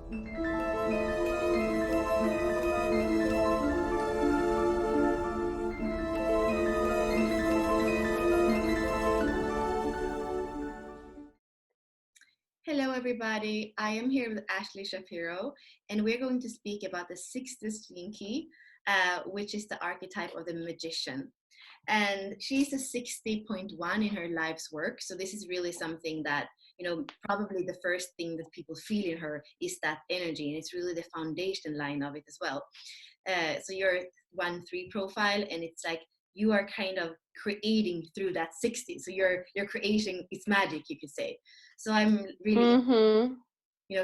Hello, everybody. I am here with Ashley Shapiro, and we're going to speak about the sixth gene key, which is the archetype of the magician. And she's a 60.1 in her life's work. So this is really something that, probably the first thing that people feel in her is that energy. And it's really the foundation line of it as well. So you're 1-3 profile, and it's like you are kind of creating through that 60. So you're creating, it's magic, you could say. So I'm really,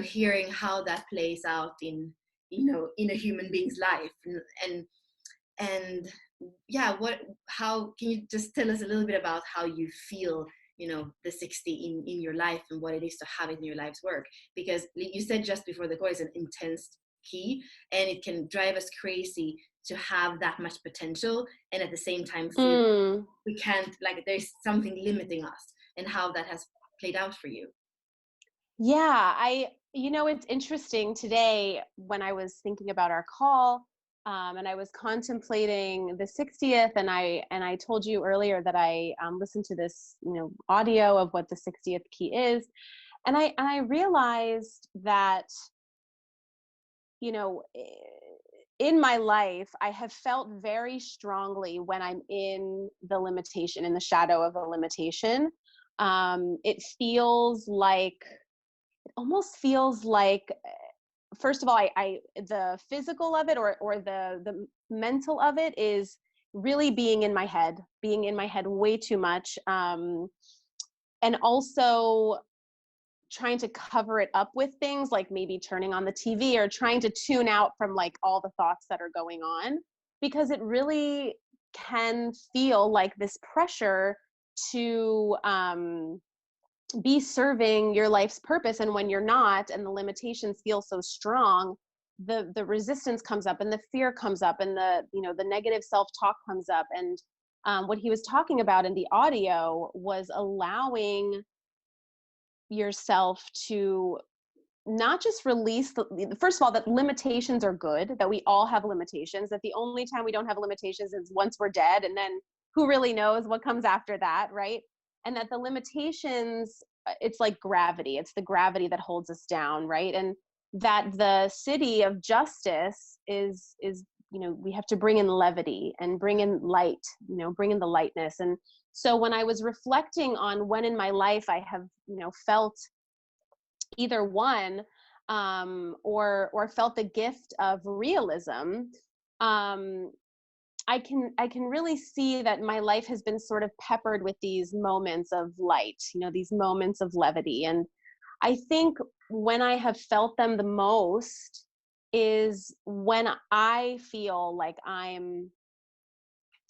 hearing how that plays out in a human being's life, and yeah, how can you just tell us a little bit about how you feel, the 60 in your life, and what it is to have it in your life's work? Because you said just before the call, it's an intense key, and it can drive us crazy to have that much potential, and at the same time feel we can't, like there's something limiting us, and how that has played out for you. Yeah, it's interesting today when I was thinking about our call, and I was contemplating the 60th, and I told you earlier that I listened to this, audio of what the 60th key is, and I realized that, in my life, I have felt very strongly when I'm in the limitation, in the shadow of a limitation. It feels like almost feels like, first of all, I the physical of it, or the mental of it, is really being in my head way too much, and also trying to cover it up with things like maybe turning on the TV or trying to tune out from like all the thoughts that are going on, because it really can feel like this pressure to be serving your life's purpose. And when you're not, and the limitations feel so strong, the resistance comes up, and the fear comes up, and the negative self-talk comes up. And what he was talking about in the audio was allowing yourself to not just release first of all, that limitations are good, that we all have limitations, that the only time we don't have limitations is once we're dead, and then who really knows what comes after that, right? And that the limitations, it's like gravity, it's the gravity that holds us down, right? And that the city of justice is we have to bring in levity and bring in light, bring in the lightness. And so when I was reflecting on when in my life I have felt either one, or felt the gift of realism, I can really see that my life has been sort of peppered with these moments of light, these moments of levity. And I think when I have felt them the most is when I feel like I'm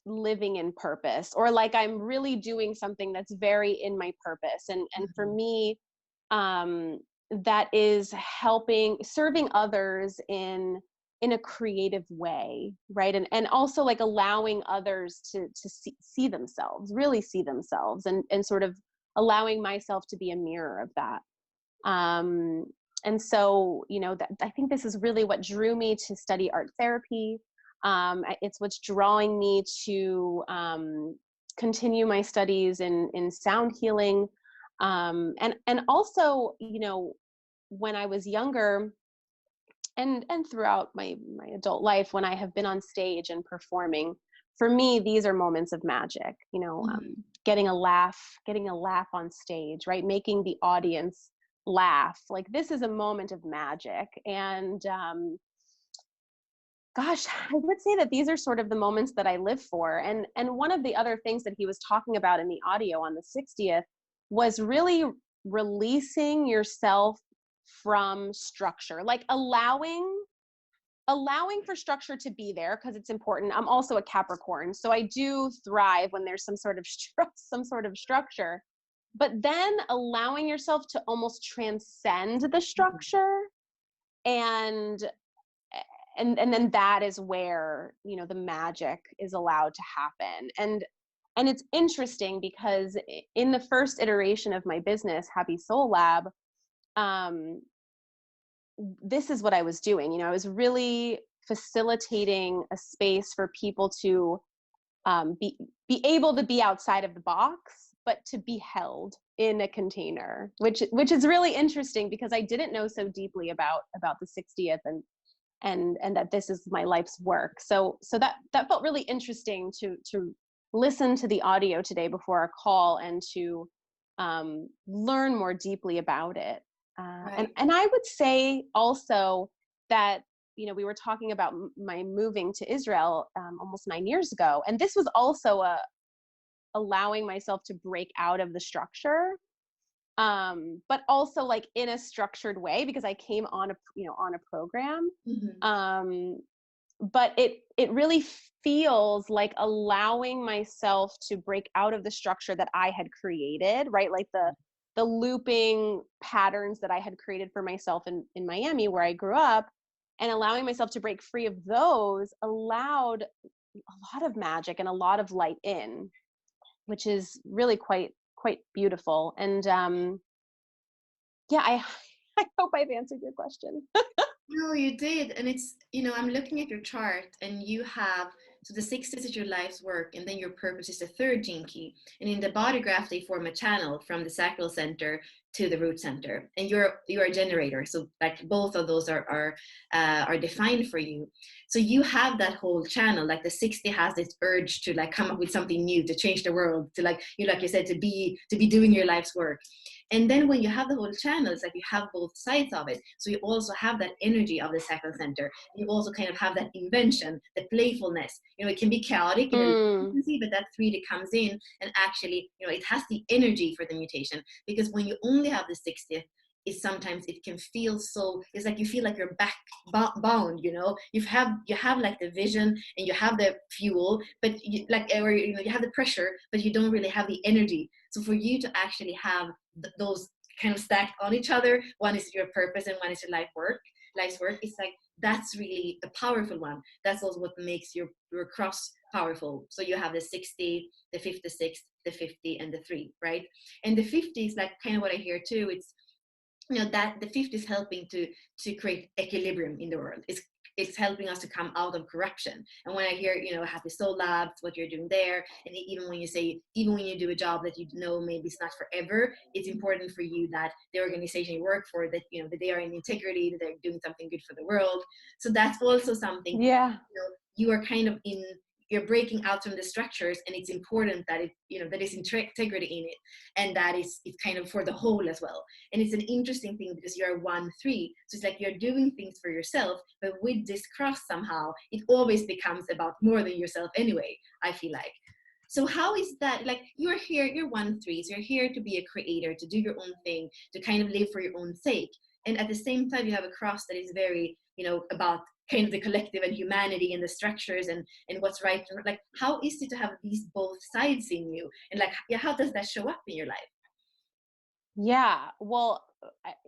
living in purpose, or like I'm really doing something that's very in my purpose. And for me, that is serving others in a creative way, right? And also like allowing others to see themselves, really see themselves, and sort of allowing myself to be a mirror of that. And so, I think this is really what drew me to study art therapy. It's what's drawing me to continue my studies in sound healing. And also, when I was younger, and throughout my adult life, when I have been on stage and performing, for me, these are moments of magic, getting a laugh on stage, right? Making the audience laugh. Like, this is a moment of magic. And, gosh, I would say that these are sort of the moments that I live for. And one of the other things that he was talking about in the audio on the 60th was really releasing yourself from structure, like allowing for structure to be there, because it's important. I'm also a Capricorn, so I do thrive when there's some sort of structure, but then allowing yourself to almost transcend the structure, and then that is where the magic is allowed to happen. And it's interesting because in the first iteration of my business, Happy Soul Lab, this is what I was doing. I was really facilitating a space for people to be able to be outside of the box, but to be held in a container, which is really interesting because I didn't know so deeply about the 60th and that this is my life's work. So that felt really interesting to listen to the audio today before our call and to learn more deeply about it. And Right. and I would say also that we were talking about my moving to Israel almost 9 years ago, and this was also allowing myself to break out of the structure, but also like in a structured way because I came on a program. Hmm. Um, but it really feels like allowing myself to break out of the structure that I had created, right? Like the looping patterns that I had created for myself in Miami where I grew up, and allowing myself to break free of those allowed a lot of magic and a lot of light in, which is really quite beautiful. And yeah, I hope I've answered your question. No, you did. And it's, I'm looking at your chart and you have, so the 60s is your life's work, and then your purpose is the third gene key. And in the body graph, they form a channel from the sacral center to the root center. And you're a generator. So like both of those are defined for you. So you have that whole channel. Like the 60 has this urge to like come up with something new, to change the world, to like you said, to be doing your life's work. And then when you have the whole channel, it's like you have both sides of it. So you also have that energy of the sacral center. You also kind of have that invention, the playfulness. It can be chaotic in a low Mm, frequency, but that really comes in and actually, it has the energy for the mutation. Because when you only have the 60th, sometimes it can feel so, it's like you feel like you're back bound. You have like the vision and you have the fuel, but you have the pressure, but you don't really have the energy. So for you to actually have those kind of stacked on each other, one is your purpose and one is your life's work, it's like that's really a powerful one. That's also what makes your cross powerful. So you have the 60, the 56, the 50, and the 3, right? And the 50 is like kind of what I hear too. It's that the 50 is helping to create equilibrium in the world. It's helping us to come out of corruption. And when I hear Happy Soul Labs, what you're doing there, and even when you say, even when you do a job that maybe it's not forever, it's important for you that the organization you work for, that that they are in integrity, that they're doing something good for the world. So that's also something, yeah. you are kind of in, you're breaking out from the structures, and it's important that that is integrity in it, and that it's kind of for the whole as well. And it's an interesting thing because you're 1-3, so it's like you're doing things for yourself, but with this cross somehow it always becomes about more than yourself anyway, I feel like. So how is that, like, you're here, you're 1-3, so you're here to be a creator, to do your own thing, to kind of live for your own sake, and at the same time you have a cross that is very about kind of the collective and humanity and the structures and what's right. Like, how is it to have these both sides in you, and like, yeah, how does that show up in your life? Yeah. Well,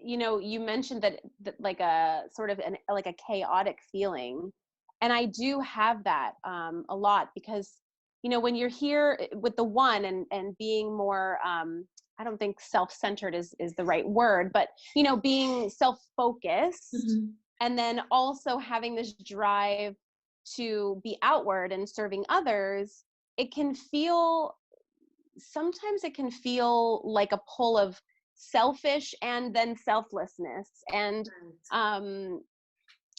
you mentioned that like a sort of like a chaotic feeling. And I do have that a lot because, when you're here with the one and being more, I don't think self-centered is the right word, but, being self-focused Mm-hmm. and then also having this drive to be outward and serving others, it can feel sometimes it can feel like a pull of selfish and then selflessness. And Right. um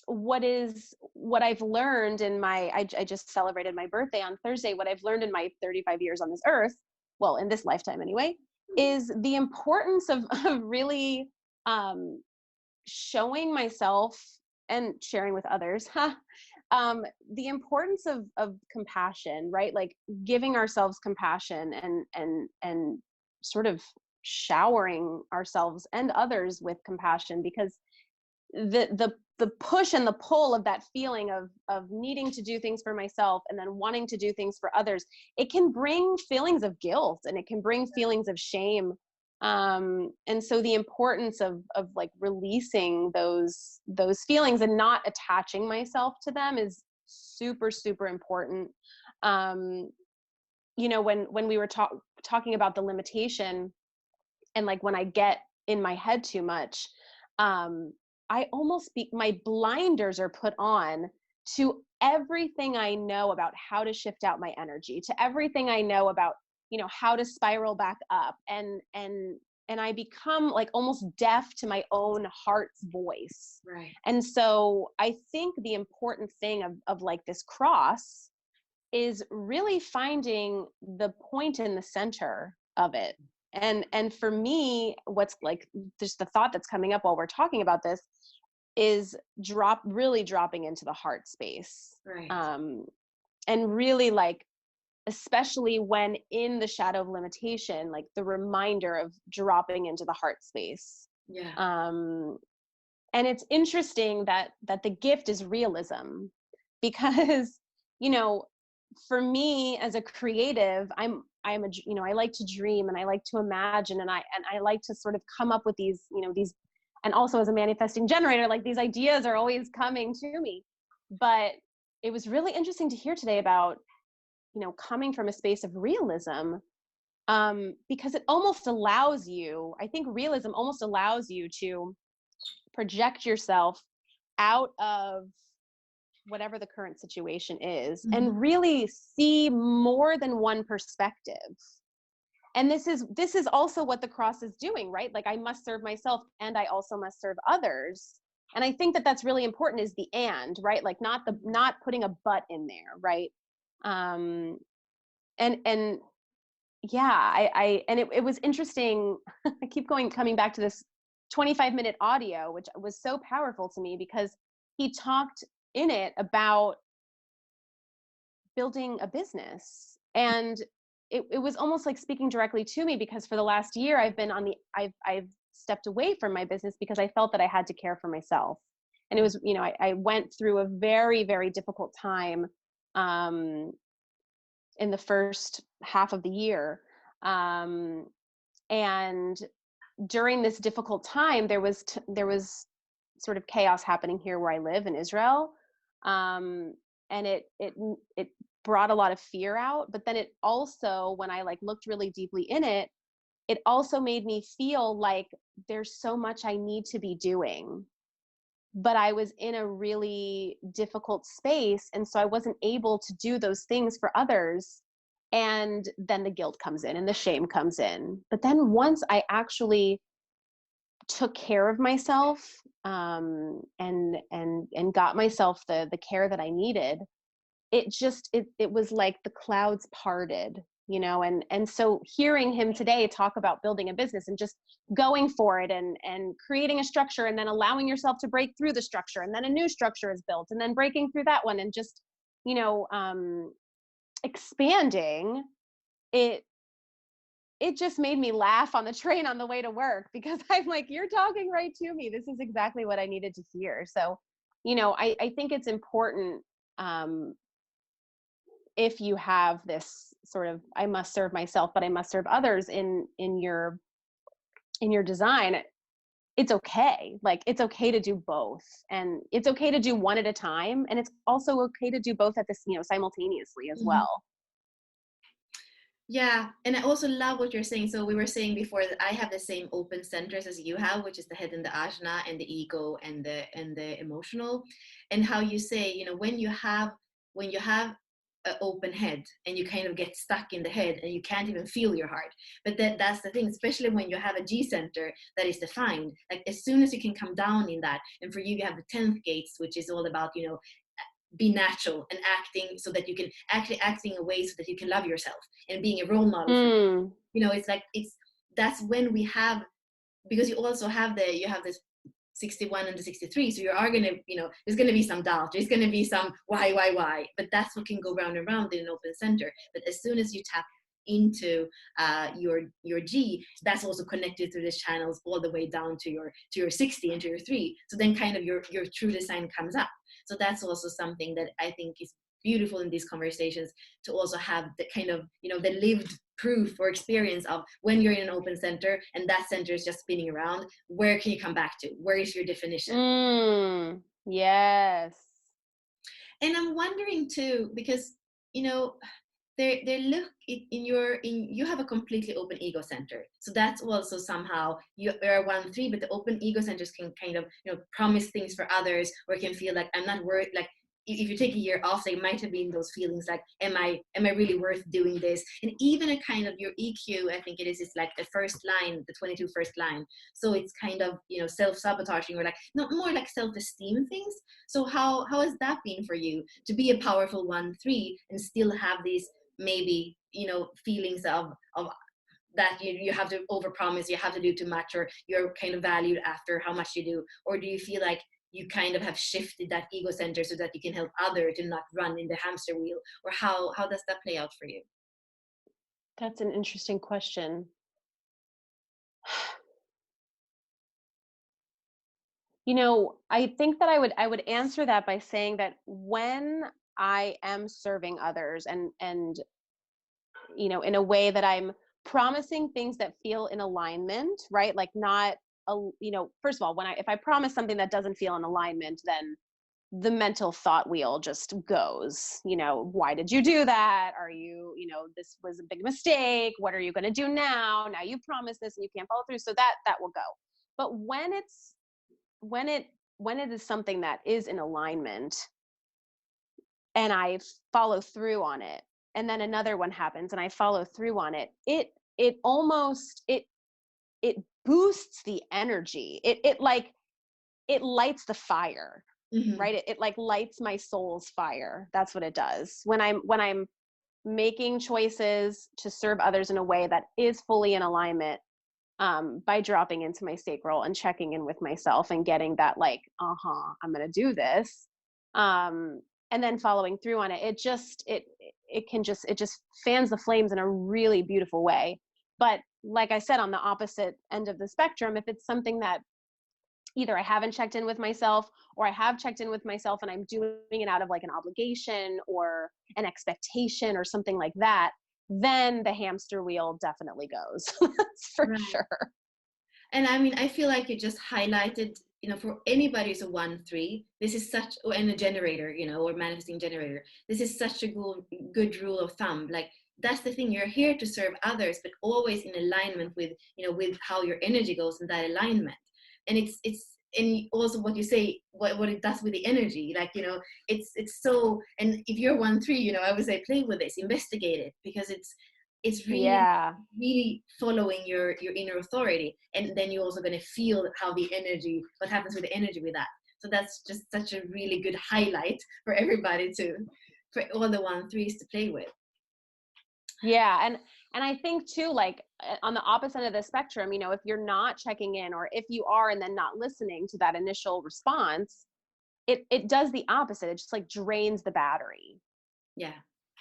what I've learned in I just celebrated my birthday on Thursday. What I've learned in my 35 years on this earth, well, in this lifetime anyway, is the importance of really um showing myself and sharing with others the importance of compassion, right? Like giving ourselves compassion and sort of showering ourselves and others with compassion, because the push and the pull of that feeling of needing to do things for myself and then wanting to do things for others, it can bring feelings of guilt and it can bring feelings of shame. And so the importance of like releasing those feelings and not attaching myself to them is super super important. um when we were talking about the limitation, and like when I get in my head too much, um I almost my blinders are put on to everything I know about how to shift out my energy, to everything I know about, how to spiral back up, and I become like almost deaf to my own heart's voice. Right. And so I think the important thing of like this cross is really finding the point in the center of it. And for me, what's like just the thought that's coming up while we're talking about this is really dropping into the heart space. Right. And really like, especially when in the shadow of limitation, like the reminder of dropping into the heart space. Yeah. And it's interesting that the gift is realism, because, for me as a creative, I like to dream, and I like to imagine, and I like to sort of come up with these, and also as a manifesting generator, like these ideas are always coming to me. But it was really interesting to hear today about, coming from a space of realism, because it almost allows you, I think realism almost allows you to project yourself out of whatever the current situation is, and really see more than one perspective. And this is also what the cross is doing, right? Like, I must serve myself and I also must serve others. And I think that that's really important, is the and, right? Like, not putting a but in there, right? And yeah, it was interesting. I keep coming back to this 25-minute audio, which was so powerful to me, because he talked in it about building a business. And it was almost like speaking directly to me, because for the last year I've stepped away from my business because I felt that I had to care for myself. And it was, I went through a very, very difficult time in the first half of the year. And during this difficult time, there was sort of chaos happening here where I live in Israel. And it brought a lot of fear out. But then it also, when I like looked really deeply in it, it also made me feel like there's so much I need to be doing. But I was in a really difficult space, and so I wasn't able to do those things for others. And then the guilt comes in and the shame comes in. But then once I actually took care of myself, and got myself the care that I needed, it was like the clouds parted, and so hearing him today talk about building a business and just going for it, and creating a structure, and then allowing yourself to break through the structure, and then a new structure is built, and then breaking through that one, and just, expanding it. It just made me laugh on the train on the way to work, because I'm like, you're talking right to me. This is exactly what I needed to hear. So, I think it's important, if you have this sort of, I must serve myself, but I must serve others in your design. It's okay. Like, it's okay to do both, and it's okay to do one at a time. And it's also okay to do both at this, simultaneously as Mhm. well. Yeah, and I also love what you're saying. So we were saying before that I have the same open centers as you have, which is the head and the ajna and the ego and the emotional, and how you say, when you have an open head and you kind of get stuck in the head and you can't even feel your heart. But that's the thing, especially when you have a G center that is defined. Like, as soon as you can come down in that, and for you have the 10th gates, which is all about, be natural and acting so that you can actually acting in a way so that you can love yourself and being a role model for, Mm. it's like, that's when we have, because you also have you have this 61 and the 63, so you are going to, there's going to be some doubt, there's going to be some why, but that's what can go round and round in an open center. But as soon as you tap into your G, that's also connected through these channels all the way down to your 60 and to your 3. So then kind of your true design comes up. So that's also something that I think is beautiful in these conversations, to also have the kind of, the lived proof or experience of when you're in an open center and that center is just spinning around, where can you come back to? Where is your definition? Yes. And I'm wondering too, because, you know, they look in you have a completely open ego center, so that's also somehow you are 1-3, but the open ego centers can kind of, promise things for others, or can feel like I'm not worth, like if you take a year off, there might have been those feelings like, am I really worth doing this? And even a kind of your EQ, I think it is like the first line, the 22 first line. So it's kind of, self-sabotaging, or like not more like self-esteem things. So how has that been for you to be a powerful 1-3 and still have these maybe, feelings of that you have to overpromise, you have to do too much, or you're kind of valued after how much you do? Or do you feel like you kind of have shifted that ego center so that you can help other to not run in the hamster wheel? Or how does that play out for you? That's an interesting question. I think that I would answer that by saying that when I am serving others and in a way that I'm promising things that feel in alignment, right? Like not first of all, if I promise something that doesn't feel in alignment, then the mental thought wheel just goes, why did you do that? Are you, this was a big mistake. What are you going to do now? Now you promised this and you can't follow through. So that will go. But when it when it is something that is in alignment and I follow through on it, and then another one happens and I follow through on it, it almost it boosts the energy. It lights the fire, Mm-hmm. right? It like lights my soul's fire. That's what it does. When I'm making choices to serve others in a way that is fully in alignment, by dropping into my sacral and checking in with myself and getting that like, I'm gonna do this, and then following through on it. It just fans the flames in a really beautiful way. But like I said, on the opposite end of the spectrum, if it's something that either I haven't checked in with myself, or I have checked in with myself and I'm doing it out of like an obligation or an expectation or something like that, then the hamster wheel definitely goes. That's for Right. sure. And I mean, I feel like you just highlighted, for anybody who's a 1-3, this is such, and a generator, or manifesting generator, this is such a good rule of thumb. Like, that's the thing, you're here to serve others, but always in alignment with, with how your energy goes in that alignment. And and also what you say, what it does with the energy, like, it's so, and if you're 1-3, I would say play with this, investigate it, because it's really Yeah. really following your inner authority, and then you're also going to feel what happens with the energy with that. So that's just such a really good highlight for everybody, for all the 1-3s to play with. Yeah. And I think too, like on the opposite of the spectrum, if you're not checking in, or if you are and then not listening to that initial response, it does the opposite. It just like drains the battery, Yeah.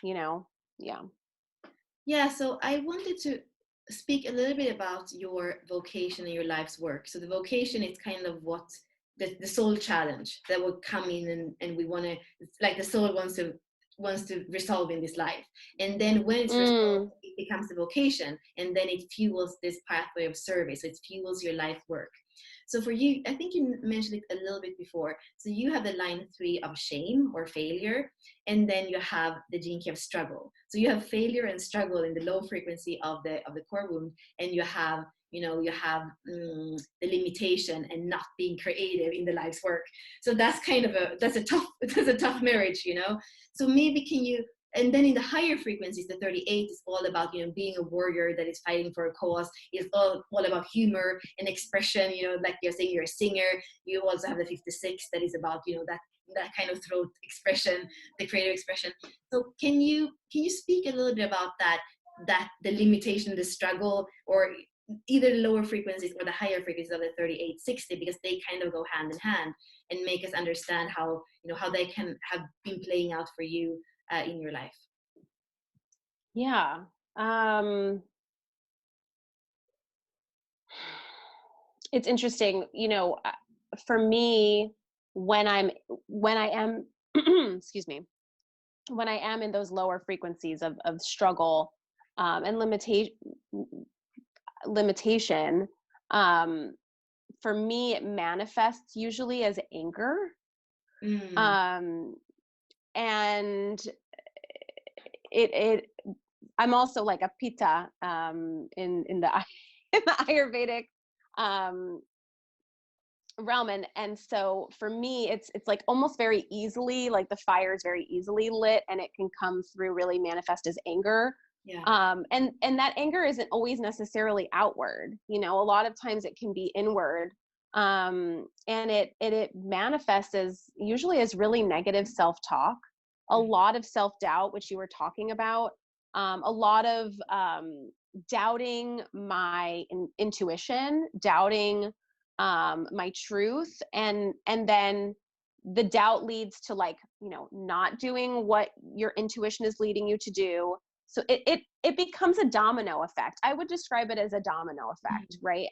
you know? Yeah. Yeah, so I wanted to speak a little bit about your vocation and your life's work. So the vocation is kind of what the soul challenge that will come in, and we want to, like, the soul wants to resolve in this life. And then when it's resolved, Mm. it becomes a vocation, and then it fuels this pathway of service. So it fuels your life work. So for you, I think you mentioned it a little bit before. So you have the line 3 of shame or failure, and then you have the gene key of struggle. So you have failure and struggle in the low frequency of the core wound, and you have the limitation and not being creative in the life's work. So that's a tough marriage. So maybe can you, and then in the higher frequencies, the 38 is all about, being a warrior that is fighting for a cause. It's all about humor and expression. Like you're saying, you're a singer. You also have the 56 that is about, that kind of throat expression, the creative expression. So can you speak a little bit about that the limitation, the struggle, or either the lower frequencies or the higher frequencies of the 3860, because they kind of go hand in hand, and make us understand how they can have been playing out for you in your life. Yeah. Um, it's interesting, for me, when I am, excuse me, when I am in those lower frequencies of struggle, and limitation, um, for me, it manifests usually as anger. Mm. Um, and it I'm also like a pitta in the in the Ayurvedic um realm, and so for me it's like almost very easily, like the fire is very easily lit, and it can come through really manifest as anger. Yeah. And that anger isn't always necessarily outward, you know, a lot of times it can be inward. And it manifests as usually as really negative self-talk, a Right. lot of self-doubt, which you were talking about, a lot of doubting my intuition, doubting my truth, and then the doubt leads to, like, you know, not doing what your intuition is leading you to do. So it becomes a domino effect. I would describe it as a domino effect, Mhm. right?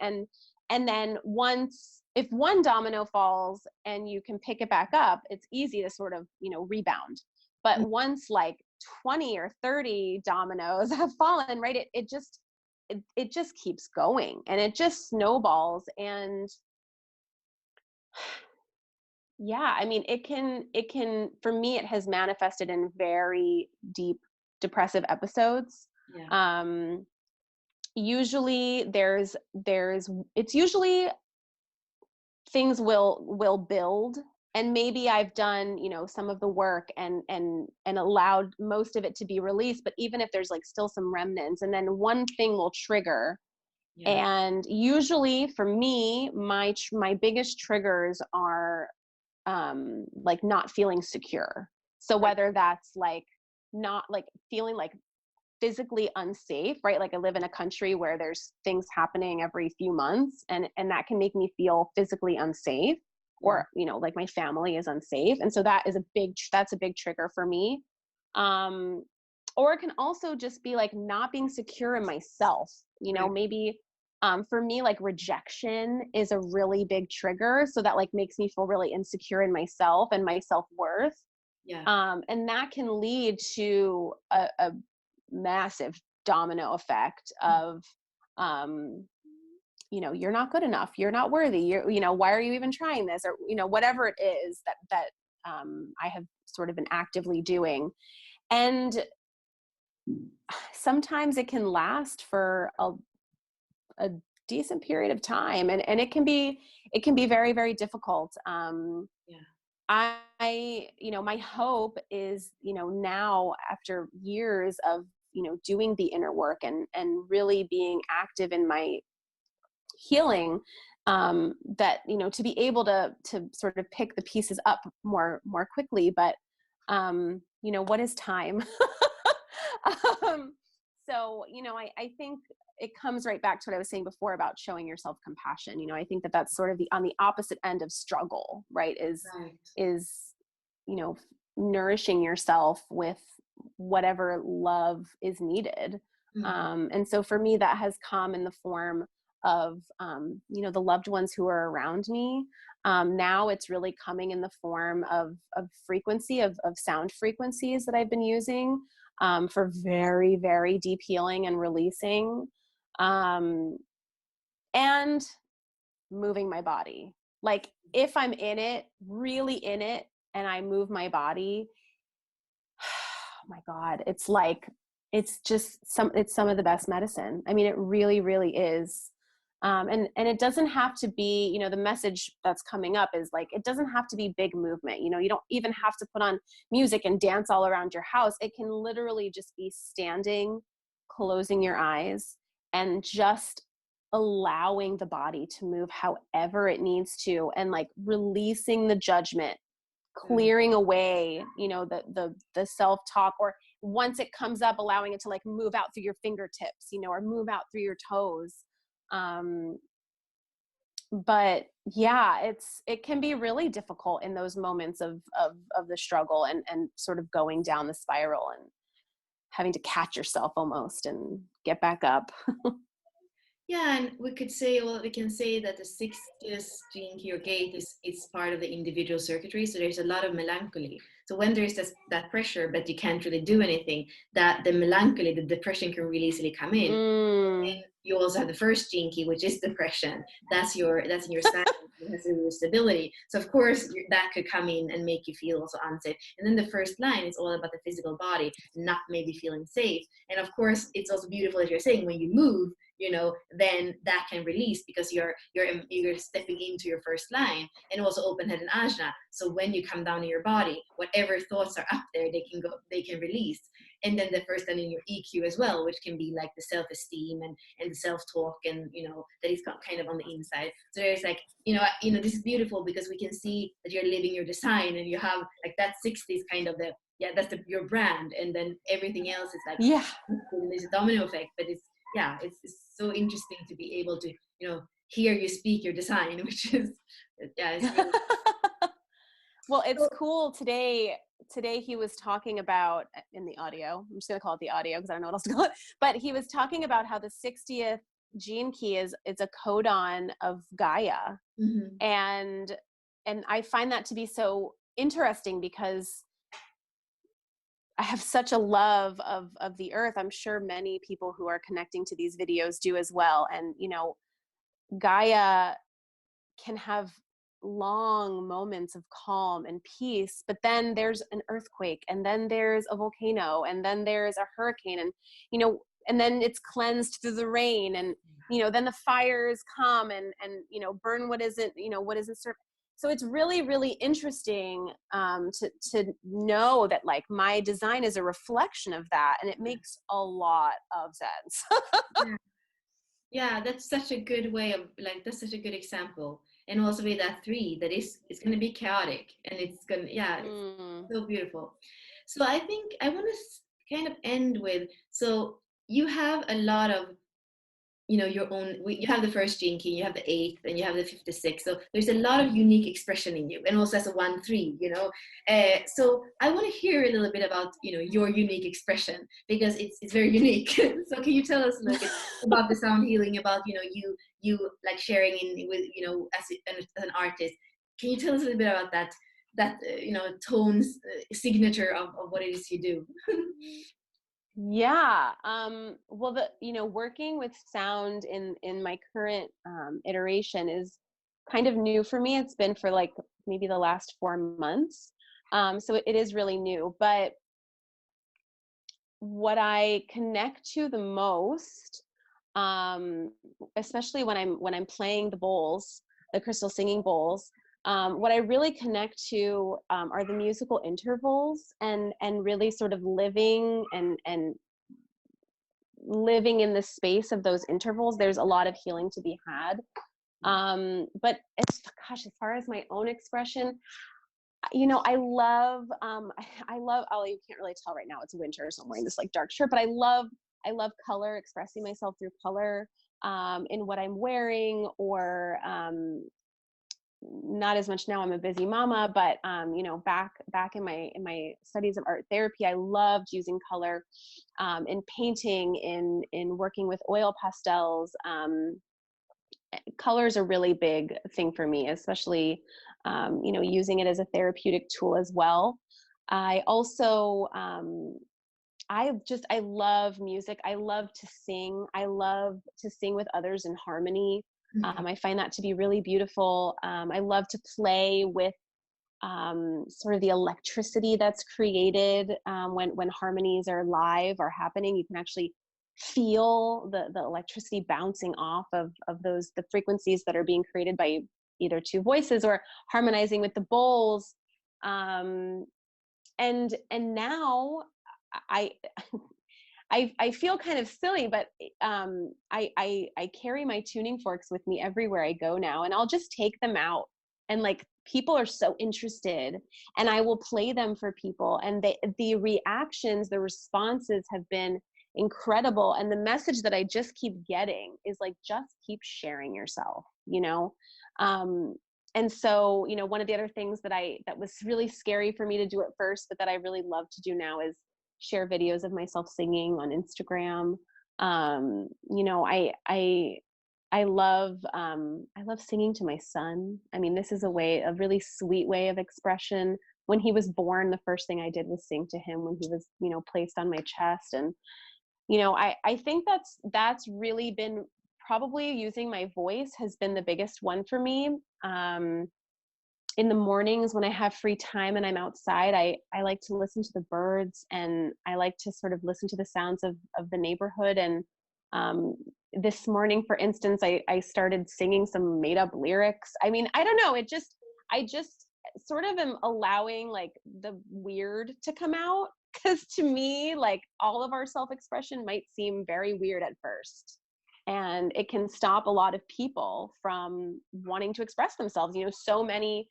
And then once, if one domino falls and you can pick it back up, it's easy to sort of, you know, rebound. But Mm. once like 20 or 30 dominoes have fallen, right, it just keeps going, and it just snowballs. And yeah, I mean, it can for me, it has manifested in very deep depressive episodes. Yeah. um Usually there's it's usually things will build, and maybe I've done, you know, some of the work and allowed most of it to be released, but even if there's like still some remnants, and then one thing will trigger. Yeah. And usually for me, my biggest triggers are like not feeling secure. So Right. whether that's like not like feeling like physically unsafe, right? Like I live in a country where there's things happening every few months, and that can make me feel physically unsafe, Yeah. or, you know, like my family is unsafe. And so that's a big trigger for me. Um or it can also just be like not being secure in myself, you know, Right. maybe for me, like rejection is a really big trigger. So that like makes me feel really insecure in myself and my self-worth. Yeah. And that can lead to a massive domino effect Mm. of, um, you know, you're not good enough, you're not worthy, you know, why are you even trying this, or, you know, whatever it is that I have sort of been actively doing. And sometimes it can last for a decent period of time, and it can be very, very difficult. Yeah. You know, my hope is, you know, now after years of, you know, doing the inner work and really being active in my healing, that, you know, to be able to sort of pick the pieces up more quickly. But you know, what is time? um, so, you know, I think it comes right back to what I was saying before about showing yourself compassion. You know, I think that that's sort of the on the opposite end of struggle, right? Right. Is, you know, nourishing yourself with whatever love is needed. Mhm. And so for me, that has come in the form of, you know, the loved ones who are around me. Now it's really coming in the form of frequency, of sound frequencies that I've been using, for very, very deep healing and releasing, um, and moving my body. Like if I'm in it, really in it, and I move my body, oh my God, it's like, it's some of the best medicine. I mean, it really, really is. And it doesn't have to be, you know, the message that's coming up is like, it doesn't have to be big movement. You know, you don't even have to put on music and dance all around your house. It can literally just be standing, closing your eyes, and just allowing the body to move however it needs to, and like releasing the judgment, Right. clearing away, you know, the self-talk, or once it comes up, allowing it to like move out through your fingertips, you know, or move out through your toes. um but yeah, it can be really difficult in those moments of the struggle, and sort of going down the spiral and having to catch yourself almost and get back up. Yeah, and we could say, well, we can say that the 60th gene key or gate is part of the individual circuitry. So there's a lot of melancholy. So when there's that pressure, but you can't really do anything, that the melancholy, the depression can really easily come in. Mm. You also have the first gene key, which is depression. That's in your sign. It has to do with stability. So of course that could come in and make you feel also unsafe. And then the first line is all about the physical body not maybe feeling safe. And of course it's also beautiful as you're saying, when you move, then that can release because you're stepping into your first line, and also open head and ajna. So when you come down in your body, whatever thoughts are up there, they can release. And then the first line in your EQ as well, which can be like the self-esteem and the self-talk, and that is kind of on the inside. So there's like, this is beautiful because we can see that you're living your design, and you have like that 60s kind of that's your brand, and then everything else is like, Yeah. there's a domino effect. But it's so interesting to be able to hear you speak your design, which is, it's really Well, it's so. cool today he was talking about in the audio. I'm just going to call it the audio because I don't know what else to call it. But he was talking about how the 60th gene key is it's a codon of Gaia. Mhm. And I find that to be so interesting because I have such a love of the earth. I'm sure many people who are connecting to these videos do as well. And Gaia can have long moments of calm and peace, but then there's an earthquake, and then there's a volcano, and then there's a hurricane, and and then it's cleansed through the rain, and then the fires come and burn what isn't served. So it's really, really interesting to know that like my design is a reflection of that, and it makes a lot of sense. Yeah. Yeah, that's such a good way of, like, that's such a good example. And also with that three, that is, it's going to be chaotic, and it's going to, yeah, it's Mm. so beautiful. So I think I want to kind of end with, so you have a lot of, your own, you have the first gene key, you have the eighth, and you have the 56. So there's a lot of unique expression in you, and also as a 1-3, so I want to hear a little bit about, your unique expression, because it's very unique. So can you tell us a little bit about the sound healing, about, you like sharing in with, as an artist? Can you tell us a little bit about that tone's signature of what it is you do? Yeah. Well, working with sound in my current iteration is kind of new for me. It's been for like maybe the last 4 months. So it is really new. But what I connect to the most, um, especially when I'm playing the bowls, the crystal singing bowls, what I really connect to are the musical intervals, and really sort of living in the space of those intervals. There's a lot of healing to be had. But as far as my own expression, I love oh, you can't really tell right now, it's winter, so I'm wearing this like dark shirt, but I love color, expressing myself through color, in what I'm wearing, or not as much now, I'm a busy mama, but back in my studies of art therapy, I loved using color, in painting, in working with oil pastels. Color is a really big thing for me, especially using it as a therapeutic tool as well. I also I love music. I love to sing. I love to sing with others in harmony. Mhm. I find that to be really beautiful. I love to play with sort of the electricity that's created when harmonies are live or happening. You can actually feel the electricity bouncing off of the frequencies that are being created by either two voices or harmonizing with the bowls. Um, and now I I feel kind of silly, but I carry my tuning forks with me everywhere I go now, and I'll just take them out, and like people are so interested, and I will play them for people, and the reactions, the responses have been incredible, and the message that I just keep getting is like, just keep sharing yourself. Um, and so, one of the other things that was really scary for me to do at first, but that I really love to do now, is share videos of myself singing on Instagram. I I love singing to my son. I mean, this is a really sweet way of expression. When he was born, the first thing I did was sing to him when he was, placed on my chest. And, I think that's really been, probably using my voice has been the biggest one for me. In the mornings when I have free time and I'm outside, I like to listen to the birds, and I like to sort of listen to the sounds of the neighborhood. And um, this morning, for instance, I started singing some made up lyrics. I mean, I don't know. I just sort of am allowing like the weird to come out. Cause to me, like all of our self-expression might seem very weird at first. And it can stop a lot of people from wanting to express themselves. So many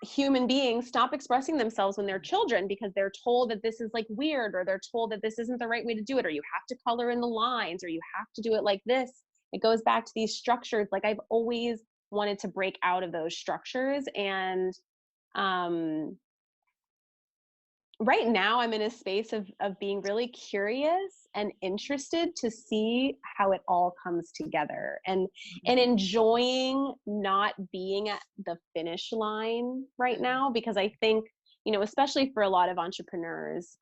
human beings stop expressing themselves when they're children because they're told that this is like weird, or they're told that this isn't the right way to do it, or you have to color in the lines, or you have to do it like this. It goes back to these structures. Like I've always wanted to break out of those structures. And um right now I'm in a space of being really curious and interested to see how it all comes together, and enjoying not being at the finish line right now, because I think, especially for a lot of entrepreneurs,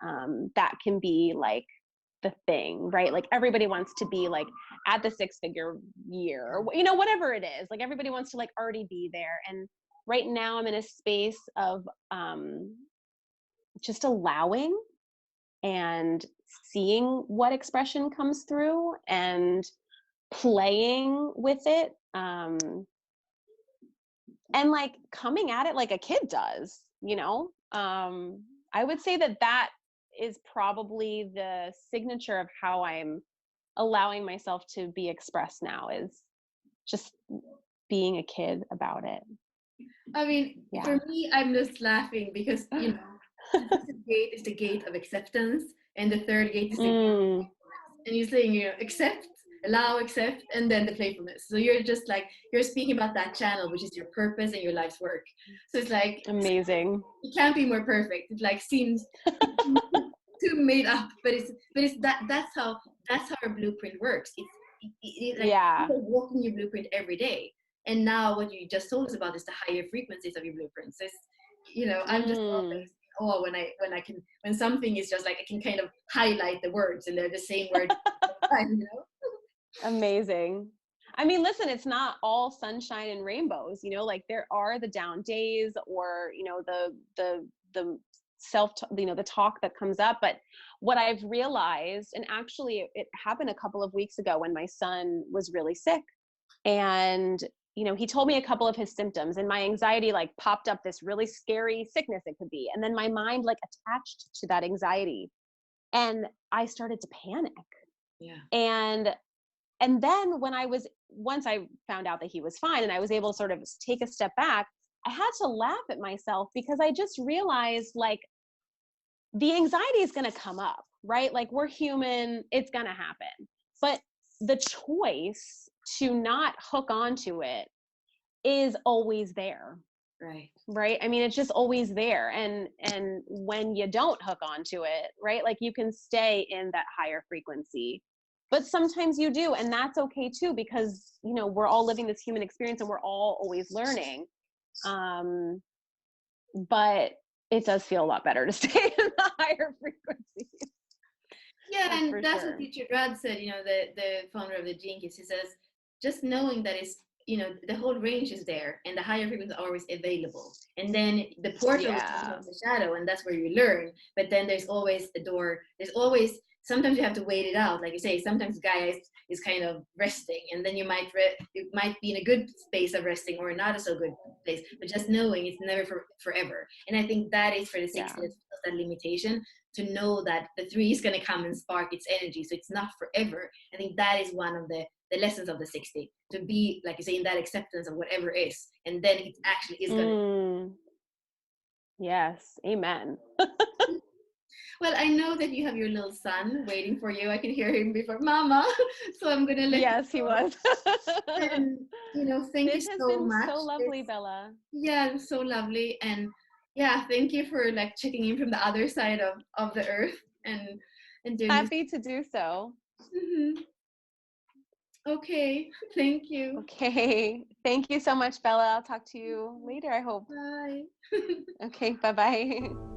that can be like the thing, right? Like everybody wants to be like at the 6-figure year, or whatever it is. Like everybody wants to like already be there. And right now I'm in a space of just allowing and seeing what expression comes through and playing with it, and like coming at it like a kid does. I would say that is probably the signature of how I'm allowing myself to be expressed now, is just being a kid about it. I mean, Yeah. for me, I'm just laughing because, the second gate is the gate of acceptance, and the third gate is the gate of playfulness. And you're saying, accept, allow, accept, and then the playfulness. So you're just like, you're speaking about that channel, which is your purpose and your life's work. So it's like, Amazing. it can't be more perfect. It like seems too made up, but that's how our blueprint works. It's like Yeah. you're walking your blueprint every day. And now what you just told us about is the higher frequencies of your blueprint. So I'm just always when something is just like I can kind of highlight the words and they're the same word Amazing. I mean, listen, it's not all sunshine and rainbows, like there are the down days, or, the self, the talk that comes up. But what I've realized, and actually it happened a couple of weeks ago when my son was really sick, and, he told me a couple of his symptoms, and my anxiety like popped up this really scary sickness it could be. And then my mind like attached to that anxiety, and I started to panic. Yeah. And then once I found out that he was fine and I was able to sort of take a step back, I had to laugh at myself because I just realized like the anxiety is going to come up, right? Like we're human, it's going to happen. But the choice to not hook onto it is always there. Right. I mean, it's just always there. And when you don't hook onto it, right, like you can stay in that higher frequency, but sometimes you do. And that's okay too, because, we're all living this human experience and we're all always learning. But it does feel a lot better to stay in the higher frequencies. Yeah, and that's what Teacher Brad said, the founder of the Gene Keys. He says, just knowing that it's, the whole range is there and the higher frequencies are always available. And then the portal is the shadow, and that's where you learn. But then there's always a door. There's always, sometimes you have to wait it out. Like you say, sometimes Gaia is kind of resting, and then you might be in a good space of resting or not a so good place. But just knowing it's never forever. And I think that is for the 60 that limitation, to know that the 3 is going to come and spark its energy. So it's not forever. I think that is one of the lessons of the 60, to be, like you say, in that acceptance of whatever is. And then it actually is going to. Yes. Amen. Well, I know that you have your little son waiting for you. I can hear him before Mama. So I'm going to let Yes, he was. And, thank you so much. This has been so lovely, Bella. Yeah, it was so lovely. And yeah, thank you for like checking in from the other side of the earth and doing Happy to do so. Mm-hmm. Okay, thank you. Okay. Thank you so much, Bella. I'll talk to you later, I hope. Bye. Okay. Bye bye.